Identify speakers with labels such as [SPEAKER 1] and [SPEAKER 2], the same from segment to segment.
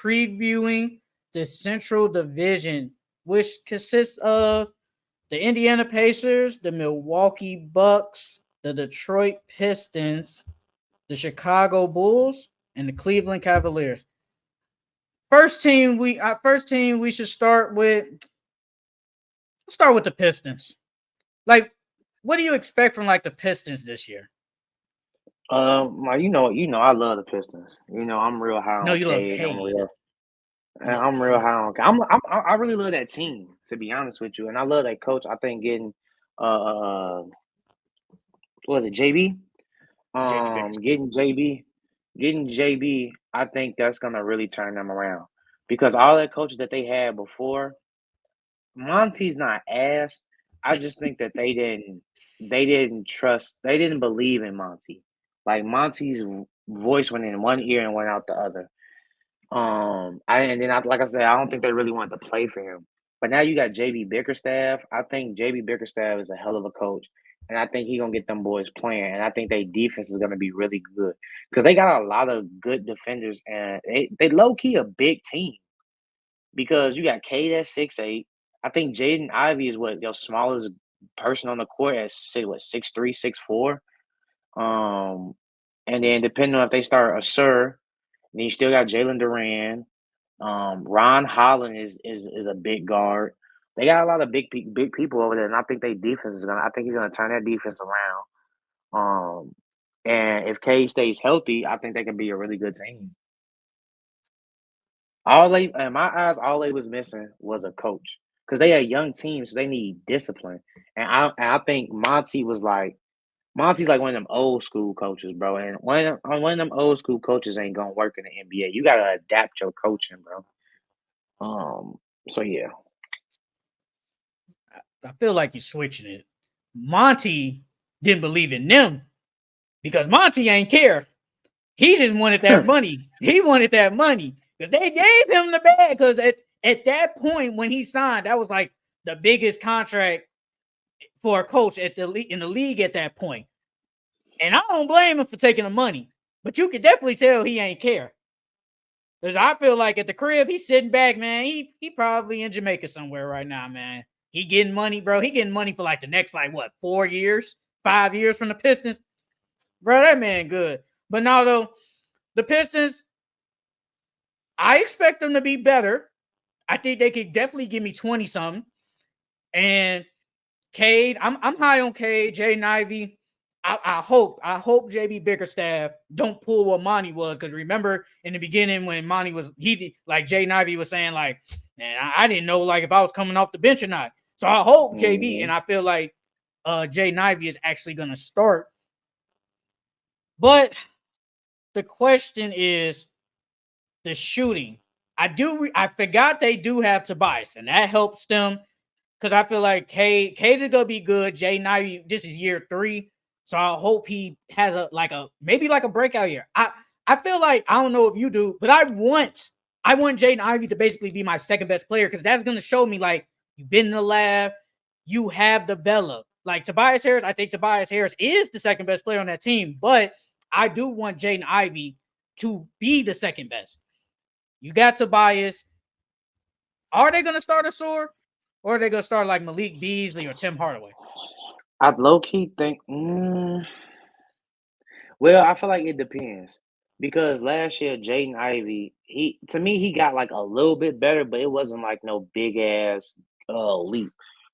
[SPEAKER 1] previewing the Central Division, which consists of the Indiana Pacers, the Milwaukee Bucks, the Detroit Pistons, the Chicago Bulls, and the Cleveland Cavaliers. First team we should start with. Let's start with the Pistons. Like, what do you expect from like the Pistons this year?
[SPEAKER 2] I love the Pistons. I'm real high
[SPEAKER 1] No,
[SPEAKER 2] on
[SPEAKER 1] you love
[SPEAKER 2] Cade.
[SPEAKER 1] Cade. You love
[SPEAKER 2] I'm real
[SPEAKER 1] Cade.
[SPEAKER 2] high on. I really love that team, to be honest with you, and I love that coach. I think uh what was it, JB?
[SPEAKER 1] JB
[SPEAKER 2] Um,
[SPEAKER 1] Bickerstaff.
[SPEAKER 2] getting JB, getting JB. I think that's gonna really turn them around because all the coaches that they had before, Monty's not ass. I just think that they didn't believe in Monty. Like Monty's voice went in one ear and went out the other. Like I said, I don't think they really wanted to play for him. But now you got JB Bickerstaff. I think JB Bickerstaff is a hell of a coach, and I think he gonna get them boys playing. And I think their defense is gonna be really good because they got a lot of good defenders, and they low key a big team because you got Kate at 6'8". I think Jaden Ivey is what your smallest person on the court at 6'3", 6'4". Um, and then depending on if they start a Sir, then you still got Jalen Duran. Ron Holland is a big guard. They got a lot of big people over there, and I think their defense is gonna. I think he's gonna turn that defense around. And if K stays healthy, I think they can be a really good team. In my eyes, all they was missing was a coach because they a young team, so they need discipline. And I think Monty's like one of them old school coaches, bro. And one of them old school coaches ain't gonna work in the NBA. You gotta adapt your coaching, bro. Um, so yeah.
[SPEAKER 1] I feel like you're switching it. Monty didn't believe in them because Monty ain't care. He just wanted that money. He wanted that money because they gave him the bag. Because at that point when he signed, that was like the biggest contract for a coach in the league at that point. And I don't blame him for taking the money, but you could definitely tell he ain't care. Because I feel like at the crib, he's sitting back, man. He probably in Jamaica somewhere right now, man. He getting money, bro. He getting money for like the next, like, what, 4 years, 5 years from the Pistons? Bro, that man good. But now, though, the Pistons, I expect them to be better. I think they could definitely give me 20-something. And Cade, I'm high on Cade, Jaden Ivey. I hope JB Bickerstaff don't pull what Monty was, because remember in the beginning when Monty was like Jaden Ivey was saying like, man, I didn't know like if I was coming off the bench or not. So I hope JB, and
[SPEAKER 2] hmm
[SPEAKER 1] I feel like Jaden Ivey is actually gonna start. But the question is the shooting. I forgot they do have Tobias, and that helps them because I feel like Cade is gonna be good. Jaden Ivey, this is year 3. So I hope he has maybe like a breakout year. I feel like, I don't know if you do, but I want Jaden Ivey to basically be my second best player because that's gonna show me like you've been in the lab, you have developed. Like Tobias Harris, I think Tobias Harris is the second best player on that team, but I do want Jaden Ivey to be the second best. You got Tobias. Are they gonna start a Sore? Or are they gonna start like Malik Beasley or Tim Hardaway?
[SPEAKER 2] I low key think. Well, I feel like it depends because last year Jaden Ivey, he to me he got like a little bit better, but it wasn't like no big ass leap.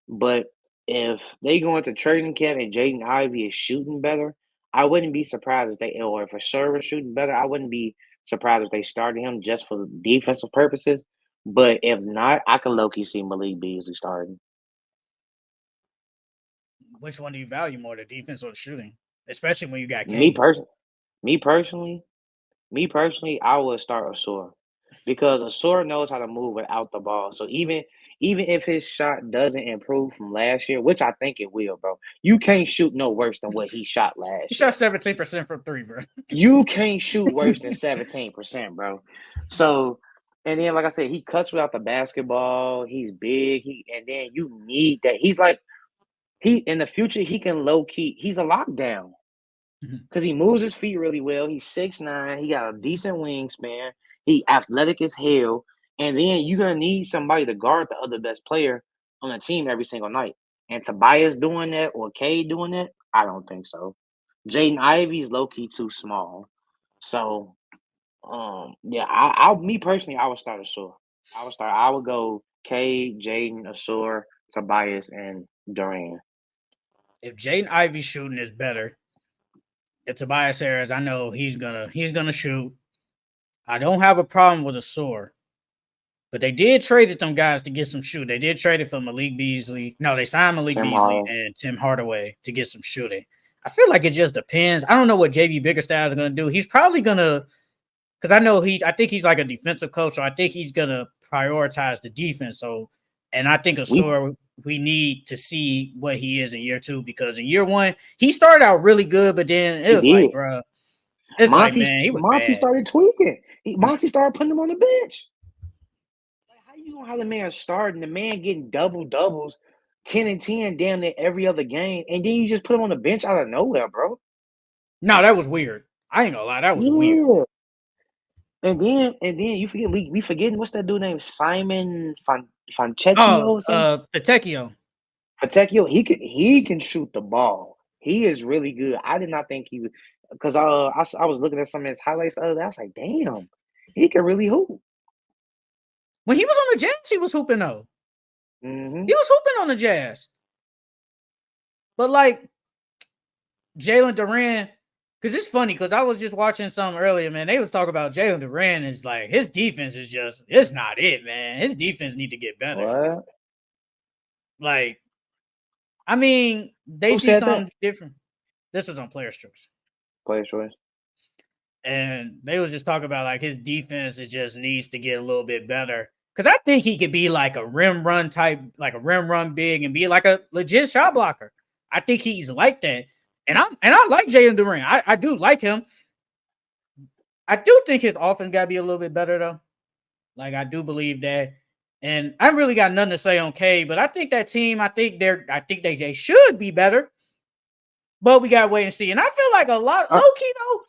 [SPEAKER 2] But if they go into training camp and Jaden Ivey is shooting better, I wouldn't be surprised if they or if a server shooting better, I wouldn't be surprised if they started him just for defensive purposes. But if not, I can low key see Malik Beasley starting.
[SPEAKER 1] Which one do you value more, the defense or the shooting? Especially when you got
[SPEAKER 2] Me
[SPEAKER 1] Cade.
[SPEAKER 2] person, me personally, Me personally, I would start Asor because Asor knows how to move without the ball. So even if his shot doesn't improve from last year, which I think it will, bro, you can't shoot no worse than what he shot
[SPEAKER 1] He
[SPEAKER 2] last
[SPEAKER 1] shot
[SPEAKER 2] year.
[SPEAKER 1] 17% from three, bro.
[SPEAKER 2] You can't shoot worse than 17%, bro. So and then like I said, he cuts without the basketball. He's big. And then you need that. He's like he in the future he can low key. He's a lockdown because he moves his feet really well. He's 6'9". He got a decent wingspan. He athletic as hell, and then you're gonna need somebody to guard the other best player on the team every single night. And Tobias doing that or Cade doing that, I don't think so. Jaden Ivey's low key too small. So yeah, me personally, I would start Asur. I would go Cade, Jaden, Asur, Tobias, and Duran.
[SPEAKER 1] If Jaden Ivey shooting is better, if Tobias Harris, I know he's gonna shoot. I don't have a problem with Asur. But they did trade them guys to get some shoot. They did trade it for Malik Beasley. No, they signed Malik
[SPEAKER 2] Tim
[SPEAKER 1] Beasley
[SPEAKER 2] Hardaway.
[SPEAKER 1] and Tim Hardaway to get some shooting. I feel like it just depends. I don't know what JB Bickerstaff is going to do. He's probably going to, because I think he's like a defensive coach, so I think he's going to prioritize the defense. So, and I think Asur, we need to see what he is in year 2, because in year 1, he started out really good, but then it was like, bro, it's like, man, he was
[SPEAKER 2] Monty
[SPEAKER 1] bad.
[SPEAKER 2] started tweaking. Monty started putting him on the bench. How you gonna have the man starting, the man getting doubles, 10 and 10 damn near every other game, and then you just put him on the bench out of nowhere, bro?
[SPEAKER 1] No, that was weird. I ain't gonna lie, that was weird.
[SPEAKER 2] And then you forget we forgetting what's that dude named Simon Fontecchio or something?
[SPEAKER 1] Fontecchio.
[SPEAKER 2] He can shoot the ball. He is really good. I did not think he would, because I was looking at some of his highlights the other day. I was like, damn, he can really hoop.
[SPEAKER 1] When he was on the Jazz, he was hooping though.
[SPEAKER 2] Mm-hmm.
[SPEAKER 1] He was hooping on the Jazz. But like Jalen Duran, because it's funny, because I was just watching something earlier, man. They was talking about Jalen Duran is like, his defense is just, it's not it, man. His defense need to get better.
[SPEAKER 2] What?
[SPEAKER 1] Like, I mean, they
[SPEAKER 2] Who
[SPEAKER 1] see
[SPEAKER 2] said
[SPEAKER 1] something
[SPEAKER 2] that?
[SPEAKER 1] different. This was on Players' Choice.
[SPEAKER 2] Players' Choice.
[SPEAKER 1] And they was just talking about like his defense, it just needs to get a little bit better. Because I think he could be like a rim run type, like a rim run big, and be like a legit shot blocker. I think he's like that. And I like Jalen Duran. I do like him. I do think his offense got to be a little bit better though. Like, I do believe that. And I really got nothing to say on K, but I think that team, I think they should be better. But we gotta wait and see. And I feel like a lot low key though.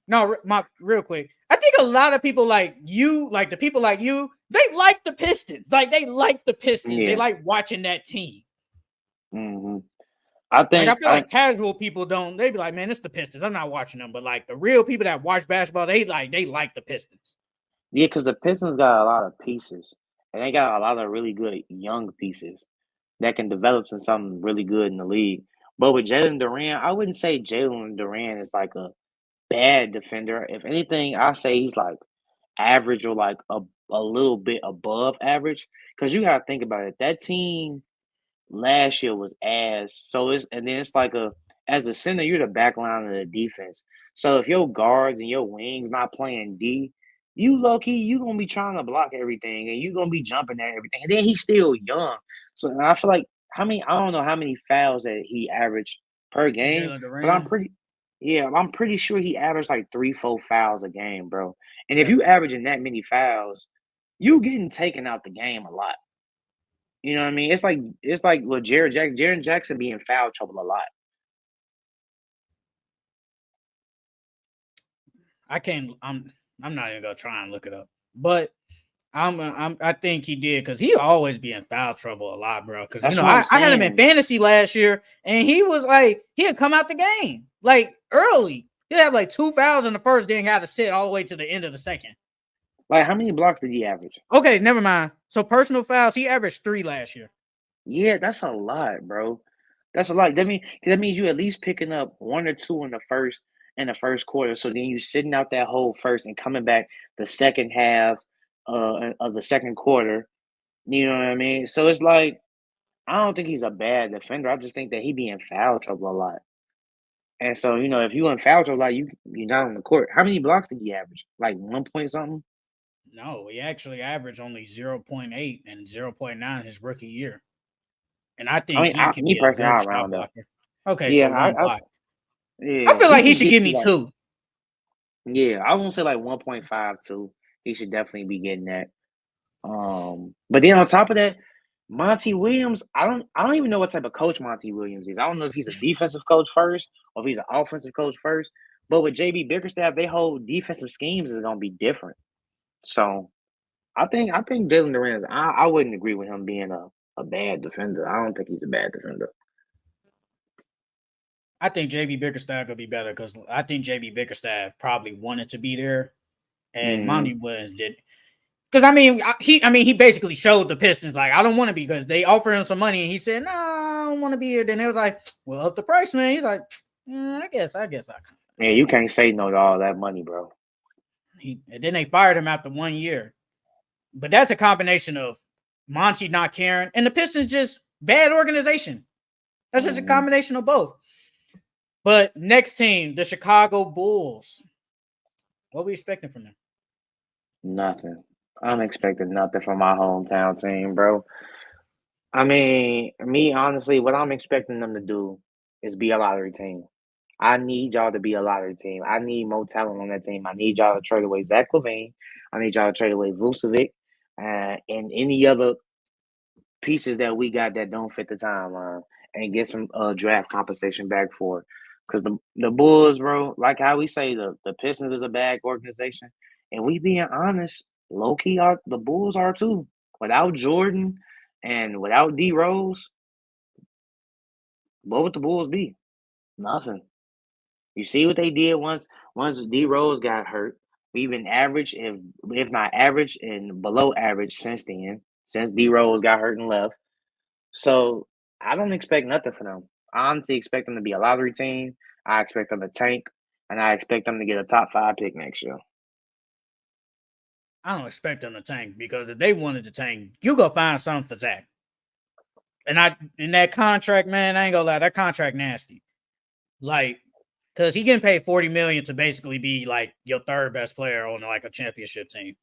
[SPEAKER 1] No, real quick. I think a lot of people like you, like the people like you, they like the Pistons. Like, they like the Pistons. Yeah. They like watching that team.
[SPEAKER 2] Mm-hmm.
[SPEAKER 1] I feel like casual people don't. They be like, man, it's the Pistons. I'm not watching them. But like the real people that watch basketball, they like the Pistons.
[SPEAKER 2] Yeah, because the Pistons got a lot of pieces, and they got a lot of really good young pieces that can develop into something really good in the league. But with Jalen Duran, I wouldn't say Jalen Duran is like a bad defender. If anything, I say he's like average or like a little bit above average. Because you gotta think about it. That team last year was ass. So it's like as a center, you're the back line of the defense. So if your guards and your wings not playing D, you low key, you gonna be trying to block everything and you gonna be jumping at everything. And then he's still young. So I feel like I don't know how many fouls that he averaged per game, but I'm pretty sure he averaged like 3-4 fouls a game, bro. And if you averaging that many fouls, you getting taken out the game a lot. You know what I mean? It's like with Jaren Jackson be in foul trouble a lot.
[SPEAKER 1] I'm not even gonna try and look it up, but I think he did, because he always be in foul trouble a lot, bro. Because I had him in fantasy last year, and he was like, he'd come out the game like early. He'd have like 2 fouls in the first, then had to sit all the way to the end of the second.
[SPEAKER 2] Like, how many blocks did he average?
[SPEAKER 1] Okay, never mind. So personal fouls, he averaged 3 last year.
[SPEAKER 2] Yeah, that's a lot, bro. That's a lot. That means you at least picking up 1 or 2 in the first quarter. So then you sitting out that whole first and coming back the second half of the second quarter. You know what I mean? So it's like, I don't think he's a bad defender. I just think that he be in foul trouble a lot. And so, if you in foul trouble a lot, you're not on the court. How many blocks did he average? Like 1 point something?
[SPEAKER 1] No, he actually averaged only 0.8 and 0.9 his rookie year. And I think he can be a good shot blocker. Okay, yeah, so 1 block. I feel like he should give me 2.
[SPEAKER 2] Yeah, I won't say like 1.52. He should definitely be getting that. But then on top of that, Monty Williams, I don't even know what type of coach Monty Williams is. I don't know if he's a defensive coach first or if he's an offensive coach first. But with JB Bickerstaff, they whole defensive schemes is gonna be different. So I think Jalen Duran. I wouldn't agree with him being a bad defender. I don't think he's a bad defender.
[SPEAKER 1] I think JB Bickerstaff could be better because I think JB Bickerstaff probably wanted to be there, and Monty Williams did. Because he basically showed the Pistons like I don't want to be because they offered him some money and he said no, I don't want to be here. Then it was like, well, up the price, man. He's like, I guess I can.
[SPEAKER 2] Yeah, you can't say no to all that money, bro.
[SPEAKER 1] And then they fired him after 1 year. But that's a combination of Monty not caring and the Pistons just bad organization. That's just a combination of both. But next team, the Chicago Bulls. What are we expecting from them?
[SPEAKER 2] Nothing. I'm expecting nothing from my hometown team, bro. I mean, me honestly, what I'm expecting them to do is be a lottery team. I need y'all to be a lottery team. I need more talent on that team. I need y'all to trade away Zach LaVine. I need y'all to trade away Vucevic and any other pieces that we got that don't fit the timeline and get some draft compensation back for it. Because the Bulls, bro, like how we say the Pistons is a bad organization, and we being honest, low key are the Bulls are too. Without Jordan and without D Rose, what would the Bulls be? Nothing. You see what they did once D Rose got hurt. We've been average, if not average, and below average since then. Since D Rose got hurt and left. So I don't expect nothing from them. I honestly expect them to be a lottery team. I expect them to tank, and I expect them to get a top 5 pick next year.
[SPEAKER 1] I don't expect them to tank because if they wanted to tank, you go find something for Zach. And in that contract, man, I ain't gonna lie, that contract nasty. Like, because he getting paid $40 million to basically be like your third best player on like a championship team.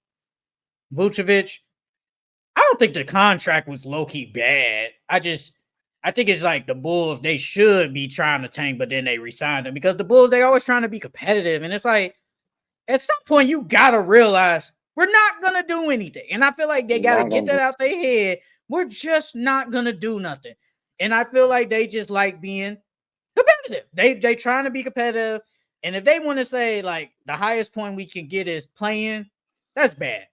[SPEAKER 1] Vucevic, I don't think the contract was low key bad. I think it's like the Bulls, they should be trying to tank, but then they re-signed him because the Bulls, they always trying to be competitive. And it's like, at some point, you gotta realize we're not gonna do anything. And I feel like they gotta get that out their head. We're just not gonna do nothing. And I feel like they just like being competitive. They trying to be competitive. And if they want to say like the highest point we can get is playing, that's bad.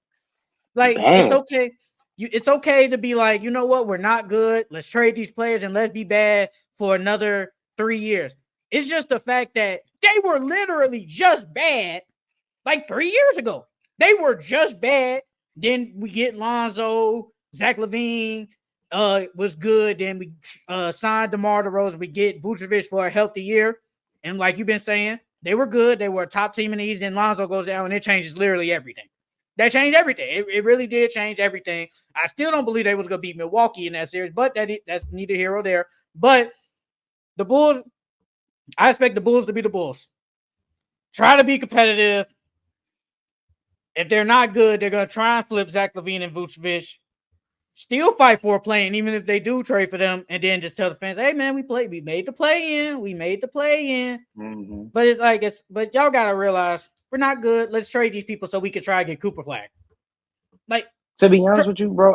[SPEAKER 1] Like it's okay. It's okay to be like, you know what, we're not good. Let's trade these players and let's be bad for another 3 years. It's just the fact that they were literally just bad like 3 years ago. They were just bad. Then we get Lonzo, Zach LaVine was good. Then we signed DeMar DeRozan. We get Vucevic for a healthy year. And like you've been saying, they were good. They were a top team in the East. Then Lonzo goes down and it changes literally everything. That changed everything. It really did change everything. I still don't believe they was going to beat Milwaukee in that series, but that's neither here or there. But the Bulls, I expect the Bulls to be the Bulls. Try to be competitive. If they're not good, they're going to try and flip Zach LaVine and Vucevic. Still fight for a play-in, even if they do trade for them, and then just tell the fans, hey, man, we made the play-in. We made the play-in.
[SPEAKER 2] Mm-hmm.
[SPEAKER 1] But it's like, but y'all got to realize, we're not good. Let's trade these people so we can try and get Cooper Flag. Like,
[SPEAKER 2] to be honest with you, bro,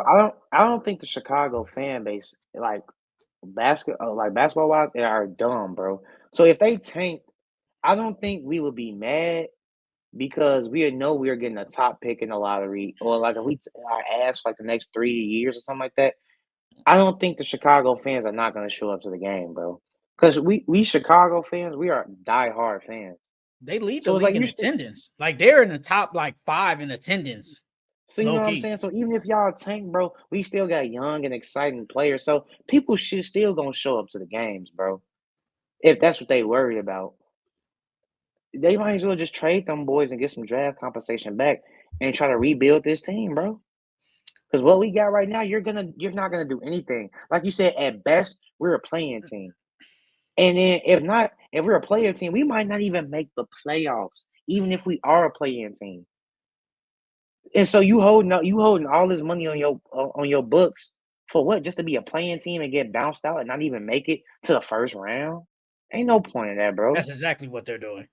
[SPEAKER 2] I don't think the Chicago fan base, like basketball wise, they are dumb, bro. So if they tank, I don't think we would be mad because we know we are getting a top pick in the lottery, or like if we our ass for like the next 3 years or something like that. I don't think the Chicago fans are not going to show up to the game, bro. Because we Chicago fans, we are diehard fans.
[SPEAKER 1] They lead the league in attendance. Like they're in the top like 5 in attendance.
[SPEAKER 2] So you know what I'm saying? So even if y'all tank, bro, we still got young and exciting players. So people should still gonna show up to the games, bro. If that's what they worried about. They might as well just trade them boys and get some draft compensation back and try to rebuild this team, bro. Because what we got right now, you're not gonna do anything. Like you said, at best, we're a playing team. And then if we're a player team, we might not even make the playoffs, even if we are a playing team. And so you holding all this money on your books for what? Just to be a playing team and get bounced out and not even make it to the first round? Ain't no point in that, bro.
[SPEAKER 1] That's exactly what they're doing.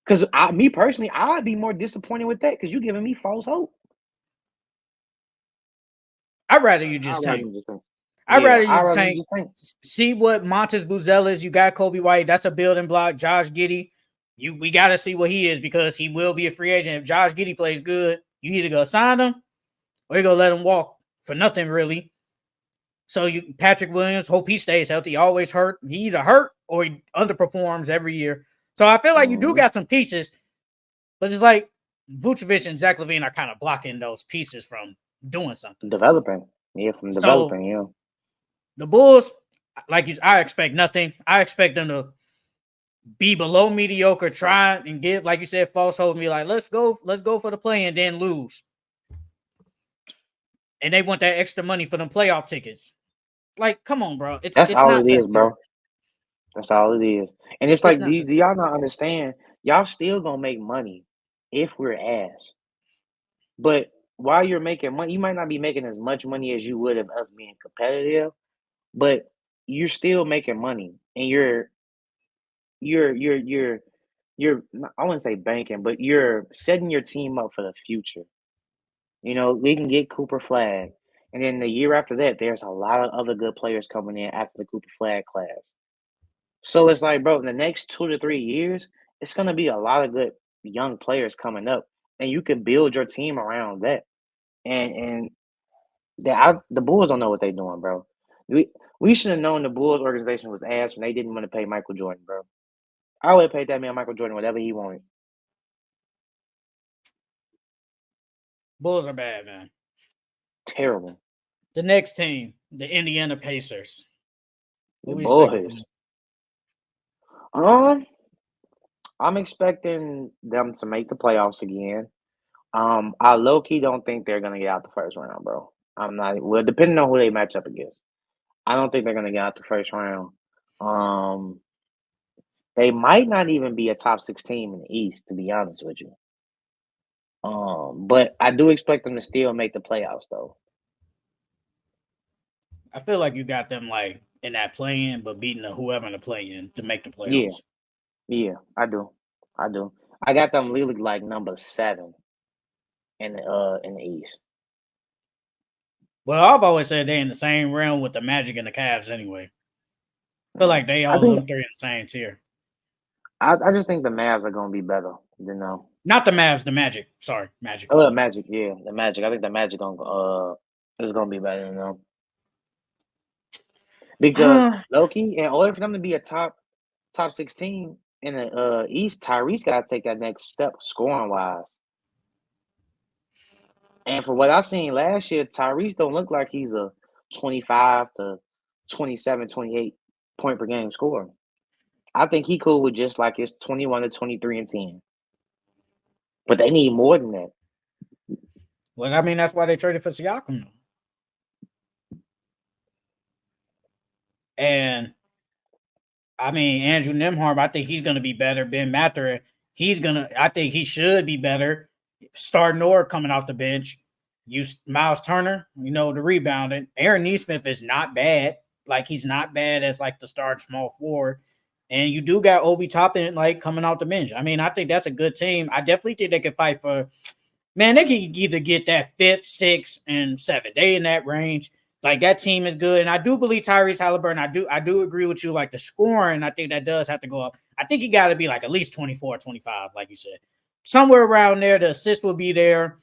[SPEAKER 2] Because me personally, I'd be more disappointed with that because you're giving me false hope.
[SPEAKER 1] I'd rather you just tank. I'd rather you tank. See what Montes Buzel is. You got Kobe White. That's a building block. Josh Giddey. We got to see what he is because he will be a free agent. If Josh Giddey plays good, You either gonna sign him or you gonna let him walk for nothing really. So you Patrick Williams, hope he stays healthy. Always hurt. He either hurt or he underperforms every year. So I feel like you do got some pieces, but it's like Vucevic and Zach LaVine are kind of blocking those pieces from doing something.
[SPEAKER 2] Developing. Yeah, from
[SPEAKER 1] So
[SPEAKER 2] developing, yeah.
[SPEAKER 1] the Bulls, I expect nothing. I expect them to be below mediocre, try and give, like you said, false hope, and be like, let's go for the play and then lose. And they want that extra money for them playoff tickets. Like, come on, bro.
[SPEAKER 2] That's
[SPEAKER 1] It's
[SPEAKER 2] all
[SPEAKER 1] not
[SPEAKER 2] it
[SPEAKER 1] that
[SPEAKER 2] is, bro.
[SPEAKER 1] serious.
[SPEAKER 2] That's all it is. And it's
[SPEAKER 1] It's
[SPEAKER 2] like,
[SPEAKER 1] not that
[SPEAKER 2] do y'all not understand? Y'all still gonna make money if we're ass. But while you're making money, you might not be making as much money as you would of us being competitive, but you're still making money, and you're I wouldn't say banking, but you're setting your team up for the future. You know, we can get Cooper Flag, and then the year after that, there's a lot of other good players coming in after the Cooper Flag class. So it's like, bro, in the next 2 to 3 years, it's gonna be a lot of good young players coming up, and you can build your team around that. And the Bulls don't know what they're doing, bro. We should have known the Bulls organization was ass when they didn't want to pay Michael Jordan, bro. I would have paid that man Michael Jordan whatever he wanted.
[SPEAKER 1] Bulls are bad, man.
[SPEAKER 2] Terrible.
[SPEAKER 1] The next team, the Indiana Pacers. What
[SPEAKER 2] The
[SPEAKER 1] we expecting from
[SPEAKER 2] boys.
[SPEAKER 1] them?
[SPEAKER 2] I'm expecting them to make the playoffs again. I low key don't think they're gonna get out the first round, bro. I'm not well, depending on who they match up against. I don't think they're gonna get out the first round. Um, they might not even be a top 6 team in the East, to be honest with you. But I do expect them to still make the playoffs, though.
[SPEAKER 1] I feel like you got them like in that play-in, but beating whoever in the play-in to make the
[SPEAKER 2] Yeah,
[SPEAKER 1] playoffs.
[SPEAKER 2] yeah, I do. I got them literally like number 7 in the East.
[SPEAKER 1] Well, I've always said they're in the same realm with the Magic and the Cavs anyway. I feel like they
[SPEAKER 2] I
[SPEAKER 1] all
[SPEAKER 2] think
[SPEAKER 1] them three in the same tier.
[SPEAKER 2] I just think the Mavs are gonna be better than them.
[SPEAKER 1] Not the Mavs, the Magic. Sorry, Magic.
[SPEAKER 2] Oh, the Magic, yeah, the Magic. I think the Magic is gonna be better than them because Loki, in order for them to be a top 16 in the East, Tyrese got to take that next step scoring wise. And for what I seen last year, Tyrese don't look like he's a 25 to 27, 28 point per game scorer. I think he cool with just like his 21 to 23 and 10. But they need more than that.
[SPEAKER 1] Well, I mean, that's why they traded for Siakam. And I mean, Andrew Nemharm, I think he's going to be better. Ben Mathurin, I think he should be better. Starting or coming off the bench. Use Miles Turner, the rebounding. Aaron Nesmith is not bad. Like, he's not bad as like the starting small forward. And you do got Obi Toppin like coming off the bench. I mean, I think that's a good team. I definitely think they could fight for, man, they could either get that 5th, 6th, and 7th. They in that range. Like, that team is good. And I do believe Tyrese Halliburton. I do agree with you. Like, the scoring, I think that does have to go up. I think he got to be like at least 24, 25, like you said. Somewhere around there, the assist will be there.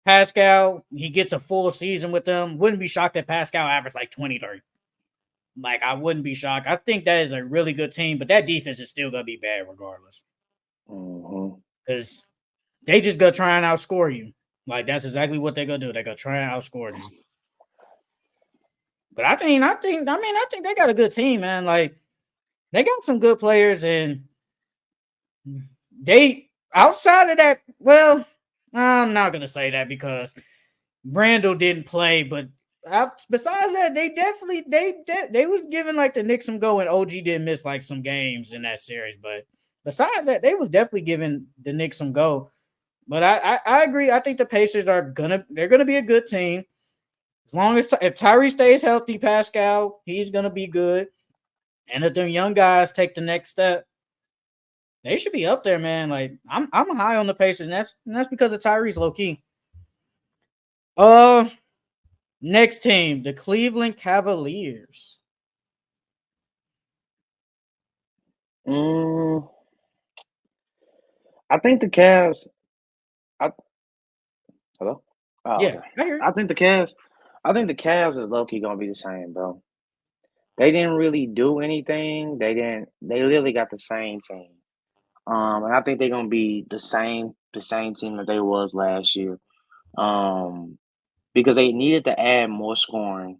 [SPEAKER 1] Pascal, he gets a full season with them. Wouldn't be shocked if Pascal averaged like 23. Like, I wouldn't be shocked. I think that is a really good team, but that defense is still going to be bad regardless. Because they just going to try and outscore you. Like, that's exactly what they're going to do. They're going to try and outscore you. But I think they got a good team, man. Like, they got some good players, and they outside of that, well, I'm not gonna say that because Brandel didn't play, but besides that, they was giving like the Knicks some go, and OG didn't miss like some games in that series. But besides that, they was definitely giving the Knicks some go. But I agree. I think the Pacers they're gonna be a good team. As long as if Tyree stays healthy, Pascal, he's gonna be good. And if them young guys take the next step, they should be up there, man. Like I'm high on the Pacers, and that's because of Tyrese low key. Next team, the Cleveland Cavaliers.
[SPEAKER 2] I think the Cavs. Hello? Oh,
[SPEAKER 1] Yeah,
[SPEAKER 2] okay.
[SPEAKER 1] I hear you.
[SPEAKER 2] I think the Cavs. I think the Cavs is low key gonna be the same, bro. They didn't really do anything. They didn't. They literally got the same team. And I think they're gonna be the same team that they was last year. Um, because they needed to add more scoring,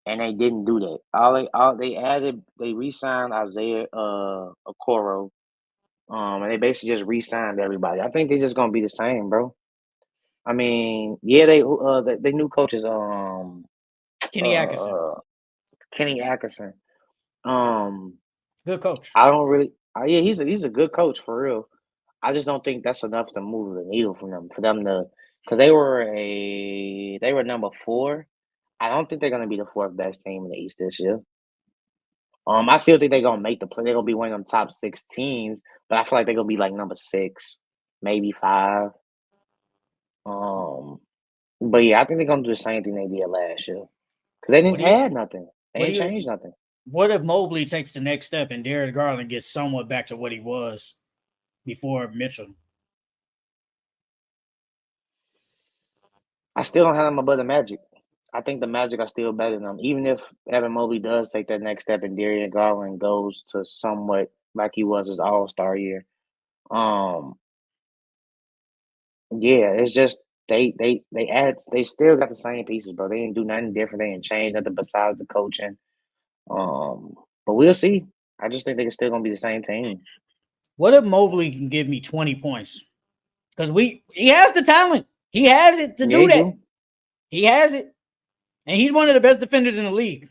[SPEAKER 2] and they didn't do that. All they added, they re-signed Isaiah Okoro. And they basically just re-signed everybody. I think they're just gonna be the same, bro. I mean, yeah, they new coaches
[SPEAKER 1] Kenny Atkinson,
[SPEAKER 2] uh Kenny Atkinson. Um,
[SPEAKER 1] good coach.
[SPEAKER 2] I don't really. Yeah, he's a good coach for real. I just don't think that's enough to move the needle for them to because they were number 4. I don't think they're gonna be the 4th best team in the East this year. I still think they're gonna make the play. They're gonna be one of them top 6 teams, but I feel like they're gonna be like number 6, maybe 5. Um, but yeah, I think they're gonna do the same thing they did last year because they
[SPEAKER 1] What
[SPEAKER 2] didn't
[SPEAKER 1] do you?
[SPEAKER 2] add nothing. They
[SPEAKER 1] What do
[SPEAKER 2] didn't
[SPEAKER 1] you?
[SPEAKER 2] change nothing.
[SPEAKER 1] What if Mobley takes the next step and Darius Garland gets somewhat back to what he was before Mitchell?
[SPEAKER 2] I still don't have them above the Magic. I think the Magic are still better than them. Even if Evan Mobley does take that next step and Darius Garland goes to somewhat like he was his All-Star year. Um, yeah, it's just they still got the same pieces, bro. They didn't do nothing different. They didn't change nothing besides the coaching. Um, but we'll see. I just think they're still gonna be the same team.
[SPEAKER 1] What if Mobley can give me 20 points? Because he has the talent. He has it to
[SPEAKER 2] Yeah,
[SPEAKER 1] do
[SPEAKER 2] he
[SPEAKER 1] that.
[SPEAKER 2] do.
[SPEAKER 1] He has it. And he's one of the best defenders in the league.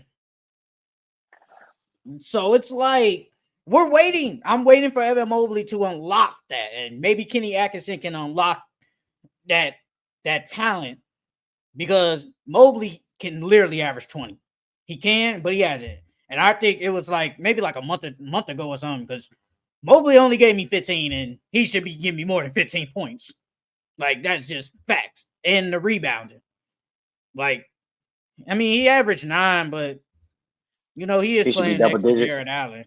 [SPEAKER 1] So it's like we're waiting. I'm waiting for Evan Mobley to unlock that. And maybe Kenny Atkinson can unlock that that talent because Mobley can literally average 20. He can, but he hasn't. And I think it was like maybe like a month ago or something because Mobley only gave me 15 and he should be giving me more than 15 points. Like that's just facts. And the rebounding. Like, I mean, he averaged 9, but he is
[SPEAKER 2] He should be
[SPEAKER 1] playing
[SPEAKER 2] double
[SPEAKER 1] next to
[SPEAKER 2] digits.
[SPEAKER 1] Jared Allen.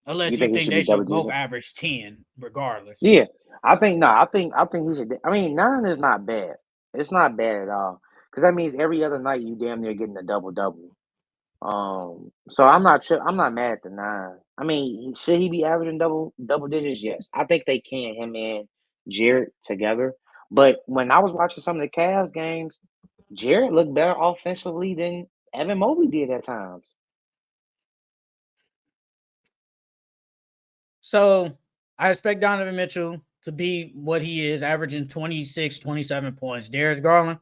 [SPEAKER 1] Unless
[SPEAKER 2] You
[SPEAKER 1] you
[SPEAKER 2] think he
[SPEAKER 1] think
[SPEAKER 2] should
[SPEAKER 1] they
[SPEAKER 2] be double
[SPEAKER 1] should both
[SPEAKER 2] digits?
[SPEAKER 1] average 10, regardless.
[SPEAKER 2] Yeah, I think no. I think he should. I mean, 9 is not bad. It's not bad at all because that means every other night you damn near getting a double double. So I'm not mad at the 9. I mean, should he be averaging double digits? Yes, I think they can. Him and Jared together. But when I was watching some of the Cavs games, Jared looked better offensively than Evan Mobley did at times.
[SPEAKER 1] So I expect Donovan Mitchell to be what he is, averaging 26, 27 points. Darius Garland,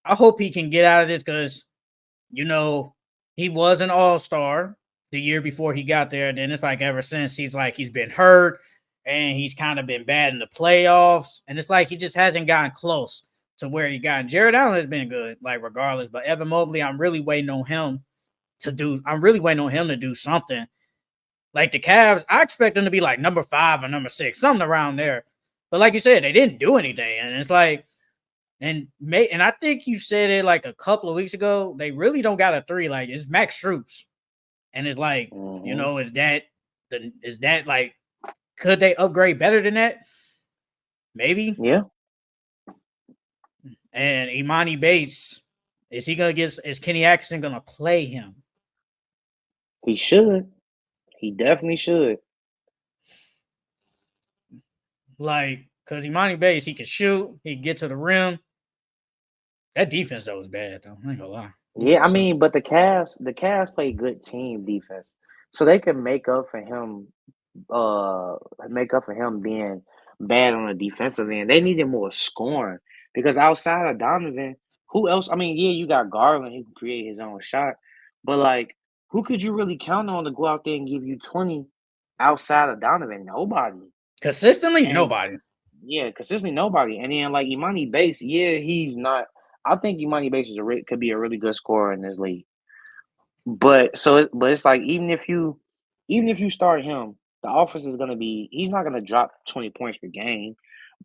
[SPEAKER 1] I hope he can get out of this because, you know, he was an all-star the year before he got there. Then it's like ever since he's been hurt and he's kind of been bad in the playoffs. And it's like he just hasn't gotten close to where he got. Jared Allen has been good, like regardless. But Evan Mobley, I'm really waiting on him to do something. Like the Cavs, I expect them to be like number 5 or number 6, something around there. But like you said, they didn't do anything. And it's like, and I think you said it like a couple of weeks ago. They really don't got a 3. Like it's Max Strus, and it's like,
[SPEAKER 2] Hmm.
[SPEAKER 1] is that like could they upgrade better than that? Maybe.
[SPEAKER 2] Yeah,
[SPEAKER 1] And Imani Bates, is Kenny Atkinson gonna play him?
[SPEAKER 2] he should. He definitely should.
[SPEAKER 1] Like, because Imani Bates, he can shoot, he can get to the rim. That defense though was bad though. I ain't gonna lie.
[SPEAKER 2] Yeah, I
[SPEAKER 1] Defense sucked.
[SPEAKER 2] mean, but the Cavs play good team defense, so they can uh, make up for him being bad on the defensive end. They needed more scoring because outside of Donovan, who else? I mean, yeah, you got Garland who can create his own shot, but like, who could you really count on to go out there and give you 20 outside of Donovan? Nobody.
[SPEAKER 1] Consistently,
[SPEAKER 2] And
[SPEAKER 1] nobody.
[SPEAKER 2] yeah, consistently nobody. And then like Imani Bates, yeah, he's not. I think Imani Bates could be a really good scorer in this league. But it's like even if you start him, the offense is gonna be he's not gonna drop 20 points per game,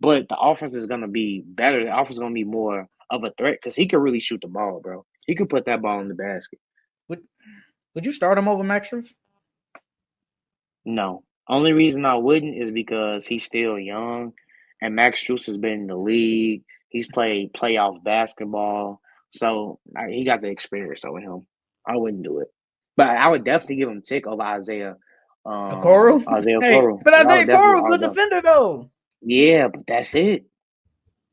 [SPEAKER 2] but the offense is gonna be better. The offense is gonna be more of a threat because he could really shoot the ball, bro. He could put that ball in the basket.
[SPEAKER 1] Would Would you start him over Max Strus?
[SPEAKER 2] No. Only reason I wouldn't is because he's still young and Max Strus has been in the league. He's played playoff basketball, so he got the experience over him. I wouldn't do it, but I would definitely give him tick over Isaiah.
[SPEAKER 1] Okoro?
[SPEAKER 2] Isaiah
[SPEAKER 1] Hey,
[SPEAKER 2] Okoro.
[SPEAKER 1] but
[SPEAKER 2] Yeah, I would
[SPEAKER 1] Isaiah
[SPEAKER 2] definitely.
[SPEAKER 1] Okoro, good defender though.
[SPEAKER 2] Yeah, but that's it.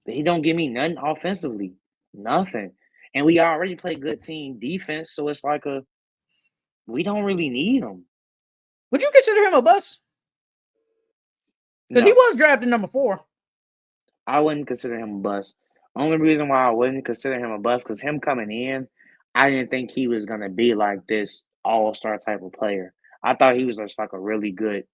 [SPEAKER 2] He don't give me nothing offensively, nothing, and we already play good team defense, so it's like we don't really need him.
[SPEAKER 1] Would you consider him a bust? Because he
[SPEAKER 2] No,
[SPEAKER 1] was drafted number 4.
[SPEAKER 2] I wouldn't consider him a bust. Only reason why I wouldn't consider him a bust because him coming in, I didn't think he was gonna be like this all-star type of player. I thought he was just like a really good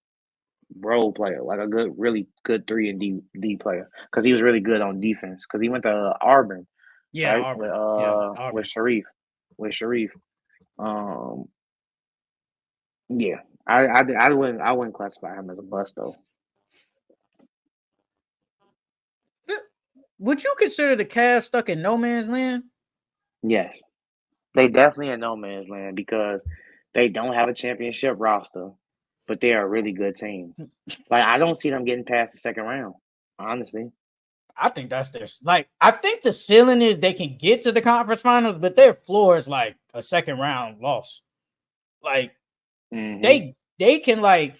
[SPEAKER 2] role player, like a good, really good 3 and D player, because he was really good on defense. Because he went to Auburn,
[SPEAKER 1] Yeah,
[SPEAKER 2] right,
[SPEAKER 1] Auburn.
[SPEAKER 2] with
[SPEAKER 1] Yeah,
[SPEAKER 2] with
[SPEAKER 1] Auburn.
[SPEAKER 2] Sharif. Um, yeah, I wouldn't classify him as a bust though.
[SPEAKER 1] Would you consider the Cavs stuck in no man's land?
[SPEAKER 2] Yes, they definitely in no man's land because they don't have a championship roster, but they are a really good team. Like I don't see them getting past the second round, honestly.
[SPEAKER 1] I think that's their I think the ceiling is they can get to the conference finals, but their floor is like a second round loss. Like
[SPEAKER 2] Hmm.
[SPEAKER 1] they can I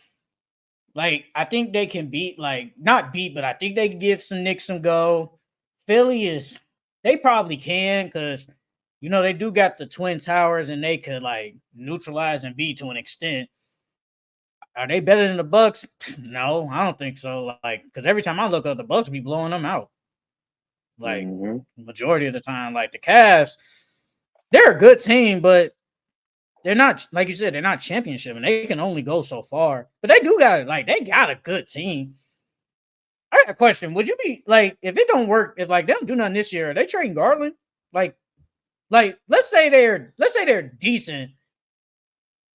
[SPEAKER 1] think they can beat not beat, but I think they can give some Knicks some go. Philly is they probably can because they do got the Twin Towers and they could neutralize and beat to an extent. Are they better than the Bucks? No, I don't think so. Because every time I look up, the Bucks be blowing them out.
[SPEAKER 2] Hmm.
[SPEAKER 1] Majority of the time, the Cavs, they're a good team, but they're not like you said, they're not championship, and they can only go so far. But they do got they got a good team. I got a question: would you be if it don't work, if they don't do nothing this year, are they trading Garland? Like, let's say they're decent.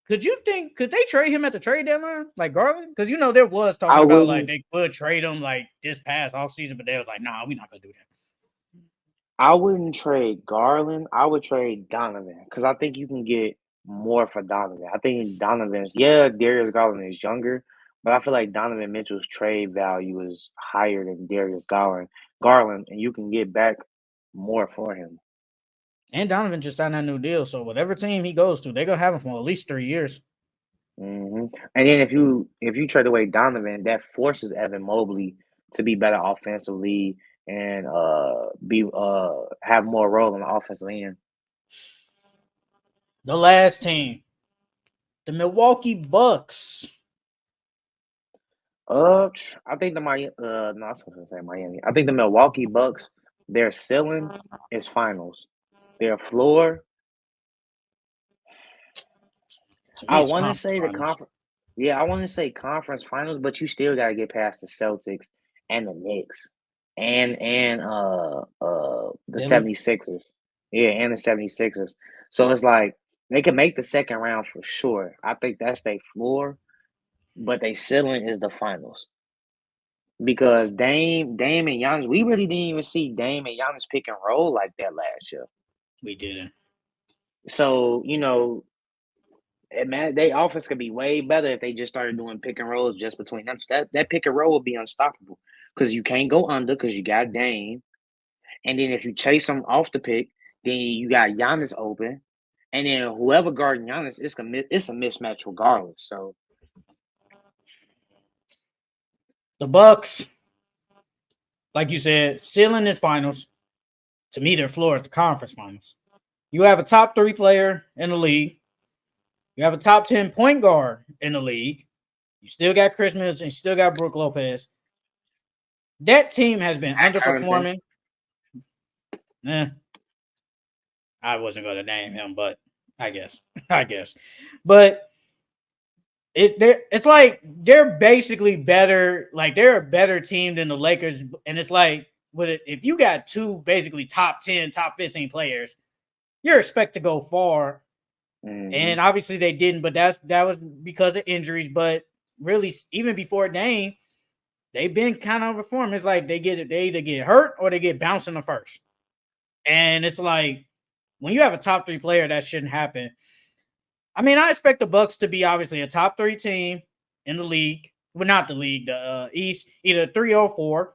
[SPEAKER 1] Could they trade him at the trade deadline, like Garland? Because there was
[SPEAKER 2] I
[SPEAKER 1] talking about
[SPEAKER 2] wouldn't.
[SPEAKER 1] they could trade him this past offseason, but they was like, nah, we're not gonna do that.
[SPEAKER 2] I wouldn't trade Garland. I would trade Donovan because I think you can get more for Donovan. I think Darius Garland is younger, but I feel like Donovan Mitchell's trade value is higher than Darius Garland, and you can get back more for him.
[SPEAKER 1] And Donovan just signed that new deal, so whatever team he goes to, they're gonna have him for at least 3 years.
[SPEAKER 2] Hmm. And then if you trade away Donovan, that forces Evan Mobley to be better offensively and be have more role on the offensive end.
[SPEAKER 1] The last team, the Milwaukee Bucks.
[SPEAKER 2] I think the Miami. No, I was gonna say Miami. I think the Milwaukee Bucks. Their ceiling is finals. Their floor.
[SPEAKER 1] To me,
[SPEAKER 2] I
[SPEAKER 1] it's
[SPEAKER 2] want to
[SPEAKER 1] conference
[SPEAKER 2] say the
[SPEAKER 1] finals.
[SPEAKER 2] conference. Yeah, I want to say conference finals, but you still got to get past the Celtics and the Knicks and the
[SPEAKER 1] Philly.
[SPEAKER 2] 76ers. Yeah, and the 76ers. So it's like they can make the second round for sure. I think that's their floor, but their ceiling is the finals. Because Dame and Giannis, we really didn't even see Dame and Giannis pick and roll like that last year.
[SPEAKER 1] We didn't.
[SPEAKER 2] So, they offense could be way better if they just started doing pick and rolls just between them. So that pick and roll would be unstoppable because you can't go under because you got Dame. And then if you chase them off the pick, then you got Giannis open. And then whoever guarding Giannis, it's a mismatch regardless. So,
[SPEAKER 1] The Bucks, like you said, ceiling is finals. To me, their floor is the conference finals. You have a top 3 player in the league. You have a top 10 point guard in the league. You still got Christmas and you still got Brook Lopez. That team has been
[SPEAKER 2] Harrington.
[SPEAKER 1] underperforming. I wasn't going to name him, but I guess. But it's like they're basically better. Like they're a better team than the Lakers, and it's like if you got 2 basically top 10, top 15 players, you're expect to go far.
[SPEAKER 2] Mm-hmm.
[SPEAKER 1] And obviously they didn't, but that was because of injuries. But really, even before Dame, they've been kind of performing. It's like they either get hurt or they get bounced in the first. And it's like when you have a top 3 player, that shouldn't happen. I mean, I expect the Bucks to be obviously a top 3 team in the league. Well, not the league, the East, either 3 or 4.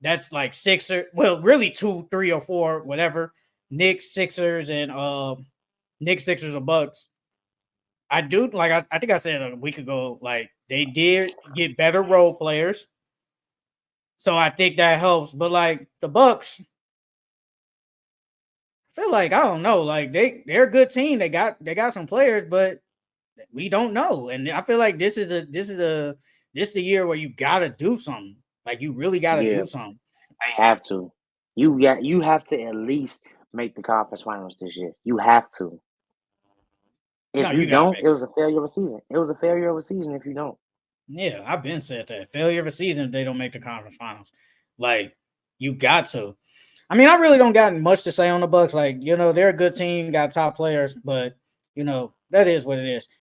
[SPEAKER 1] That's like Sixer. Well, really 2, 3, or 4, whatever. Knicks, Sixers, and Knicks, Sixers, or Bucks. I do like I think I said a week ago, like they did get better role players. So I think that helps. But like the Bucks, I feel like I don't know. Like they're a good team. They got some players, but we don't know. And I feel like this is the year where you gotta do something. Like you really gotta
[SPEAKER 2] Yeah,
[SPEAKER 1] do something.
[SPEAKER 2] they have to. You have to at least make the conference finals this year. You have to.
[SPEAKER 1] No,
[SPEAKER 2] If you
[SPEAKER 1] you gotta
[SPEAKER 2] don't,
[SPEAKER 1] make
[SPEAKER 2] it
[SPEAKER 1] it.
[SPEAKER 2] was a failure of a season. It was a failure of a season if you don't.
[SPEAKER 1] Yeah, I've been said that. Failure of a season if they don't make the conference finals. Like, you got to. I mean, I really don't got much to say on the Bucks. Like, they're a good team, got top players, but that is what it is.